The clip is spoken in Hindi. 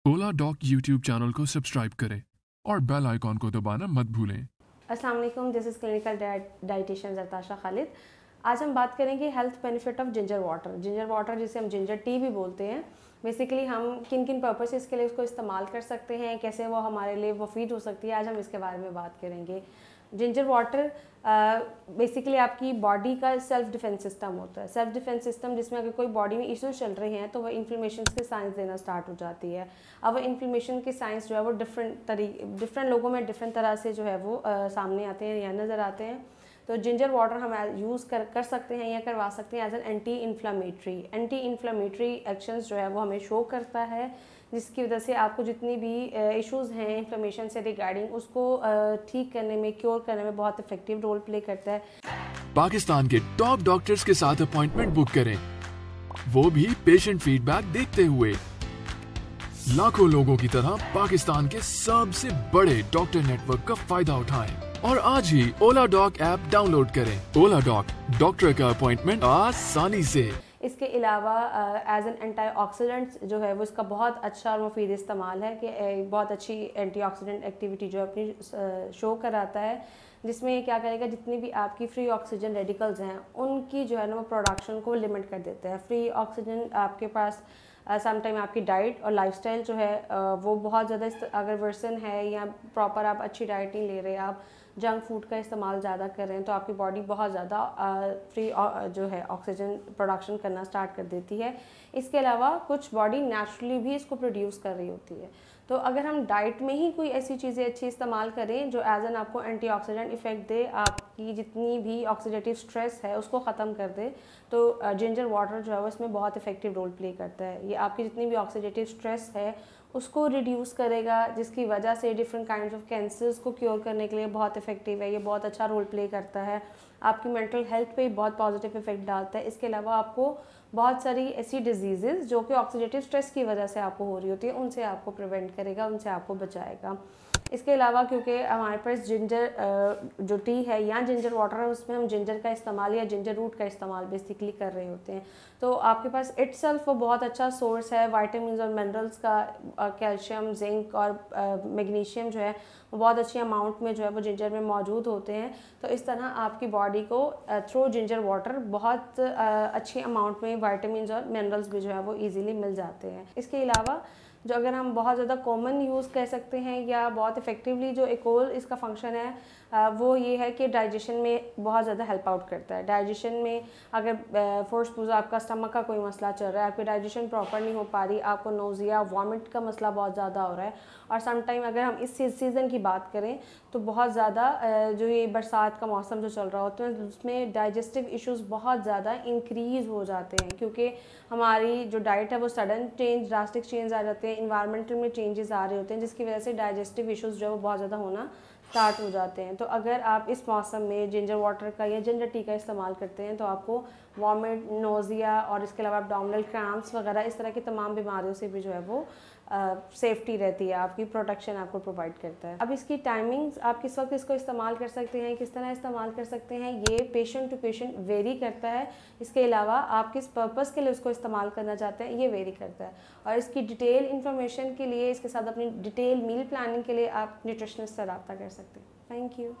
ओला डॉक यूट्यूब चैनल को सब्सक्राइब करें और बेल आइकॉन को दबाना मत भूलें। अस्सलाम वालेकुम, this is clinical dietitian Zartasha Khalid. आज हम बात करेंगे health benefit of ginger water. Ginger water जिसे हम जिंजर टी भी बोलते हैं, बेसिकली हम किन किन पर्पसेस के लिए उसको इस्तेमाल कर सकते हैं, कैसे वो हमारे लिए मुफीद हो सकती है, आज हम इसके बारे में बात करेंगे। जिंजर वाटर बेसिकली आपकी बॉडी का सेल्फ डिफेंस सिस्टम होता है। सेल्फ डिफेंस सिस्टम जिसमें अगर कोई बॉडी में इश्यूज चल रहे हैं तो वह इन्फ्लेमेशन के साइंस देना स्टार्ट हो जाती है। अब वह इन्फ्लेमेशन के साइंस जो है वो डिफरेंट लोगों में डिफरेंट तरह से जो है वो सामने आते हैं या नज़र आते हैं। तो जिंजर वाटर हम यूज़ कर सकते हैं या करवा सकते हैं as an anti inflammatory actions जो है वो हमें शो करता है, जिसकी वजह से आपको जितनी भी इश्यूज़ हैं इन्फ्लेमेशन से रिगार्डिंग उसको ठीक करने में, क्योर करने में बहुत इफेक्टिव रोल प्ले करता है। पाकिस्तान के टॉप डॉक्टर्स के साथ अपॉइंटमेंट बुक करें, वो भी पेशेंट फीडबैक देखते हुए। लाखों लोगों की तरह पाकिस्तान के सबसे बड़े डॉक्टर नेटवर्क का फायदा उठाएं और आज ही ओला डॉक ऐप डाउनलोड करें। ओला डॉक, डॉक्टर का अपॉइंटमेंट आसानी से। इसके अलावा एज एन एंटीऑक्सीडेंट जो है वो इसका बहुत अच्छा और मुफीद इस्तेमाल है कि बहुत अच्छी एंटीऑक्सीडेंट एक्टिविटी जो है अपनी शो कराता है, जिसमें क्या करेगा, जितनी भी आपकी फ्री ऑक्सीजन रेडिकल्स हैं उनकी जो है ना वो प्रोडक्शन को लिमिट कर देते हैं। फ्री ऑक्सीजन आपके पास समटाइम आपकी डाइट और लाइफस्टाइल जो है वो बहुत ज़्यादा अगर वर्सन है या प्रॉपर आप अच्छी डाइट नहीं ले रहे, आप जंक फूड का इस्तेमाल ज़्यादा कर रहे हैं, तो आपकी बॉडी बहुत ज़्यादा फ्री जो है ऑक्सीजन प्रोडक्शन करना स्टार्ट कर देती है। इसके अलावा कुछ बॉडी नेचुरली भी इसको प्रोड्यूस कर रही होती है। तो अगर हम डाइट में ही कोई ऐसी चीज़ें अच्छी इस्तेमाल करें जो एज एन आपको एंटीऑक्सीडेंट इफेक्ट दे, आपकी जितनी भी ऑक्सीडेटिव स्ट्रेस है उसको ख़त्म कर दे, तो जिंजर वाटर जो है वो इसमें बहुत इफेक्टिव रोल प्ले करता है। ये आपकी जितनी भी ऑक्सीडेटिव स्ट्रेस है उसको रिड्यूस करेगा, जिसकी वजह से डिफरेंट काइंड्स ऑफ कैंसर्स को क्योर करने के लिए बहुत इफेक्टिव है। ये बहुत अच्छा रोल प्ले करता है, आपकी मेंटल हेल्थ पे बहुत पॉजिटिव इफेक्ट डालता है। इसके अलावा आपको बहुत सारी ऐसी डिजीज़ेज़ जो कि ऑक्सीडेटिव स्ट्रेस की वजह से आपको हो रही होती है उनसे आपको प्रिवेंट करेगा, उनसे आपको बचाएगा। इसके अलावा क्योंकि हमारे पास जिंजर जो टी है या जिंजर वाटर है उसमें हम जिंजर का इस्तेमाल या जिंजर रूट का इस्तेमाल बेसिकली कर रहे होते हैं, तो आपके पास इटसेल्फ वो बहुत अच्छा सोर्स है वाइटामिन और मिनरल्स का। कैल्शियम, जिंक और मैग्नीशियम जो है वो बहुत अच्छी अमाउंट में जो है वो जिंजर में मौजूद होते हैं। तो इस तरह आपकी बॉडी को थ्रू जिंजर वाटर बहुत अच्छी अमाउंट में विटामिन और मिनरल्स भी जो है वो ईजिली मिल जाते हैं। इसके अलावा जो अगर हम बहुत ज़्यादा कॉमन यूज़ कह सकते हैं या बहुत इफ़ेक्टिवली जो एक और इसका फंक्शन है वो ये है कि डाइजेशन में बहुत ज़्यादा हेल्प आउट करता है। डाइजेशन में अगर फॉर सपोज आपका स्टमक का कोई मसला चल रहा है, आपकी डाइजेशन प्रॉपर नहीं हो पा रही, आपको नोज़िया, वॉमिट का मसला बहुत ज़्यादा हो रहा है, और समटाइम अगर हम इस सीज़न की बात करें तो बहुत ज़्यादा जो ये बरसात का मौसम जो चल रहा होता है उसमें डाइजेस्टिव इश्यूज़ बहुत ज़्यादा इंक्रीज़ हो जाते हैं, क्योंकि हमारी जो डाइट है वो सडन चेंज, ड्रास्टिक चेंज आ जाते हैं, इन्वायरमेंटल में चेंजेस आ रहे होते हैं, जिसकी वजह से डाइजेस्टिव इश्यूज़ जो है वो बहुत ज़्यादा होना स्टार्ट हो जाते हैं। तो अगर आप इस मौसम में जिंजर वाटर का या जिंजर टी का इस्तेमाल करते हैं तो आपको वॉमिट, नोज़िया और इसके अलावा एब्डोमिनल क्रैम्प्स वगैरह इस तरह की तमाम बीमारियों से भी जो है वो सेफ्टी रहती है, आपकी प्रोटेक्शन आपको प्रोवाइड करता है। अब इसकी टाइमिंग्स, आप किस वक्त इसको इस्तेमाल कर सकते हैं, किस तरह इस्तेमाल कर सकते हैं, ये पेशेंट टू पेशेंट वेरी करता है। इसके अलावा आप किस पर्पज़ के लिए उसको इस्तेमाल करना चाहते हैं ये वेरी करता है। और इसकी डिटेल इन्फॉर्मेशन के लिए, इसके साथ अपनी डिटेल मील प्लानिंग के लिए आप न्यूट्रिशनिस्ट से रब्ता कर सकते हैं। Thank you.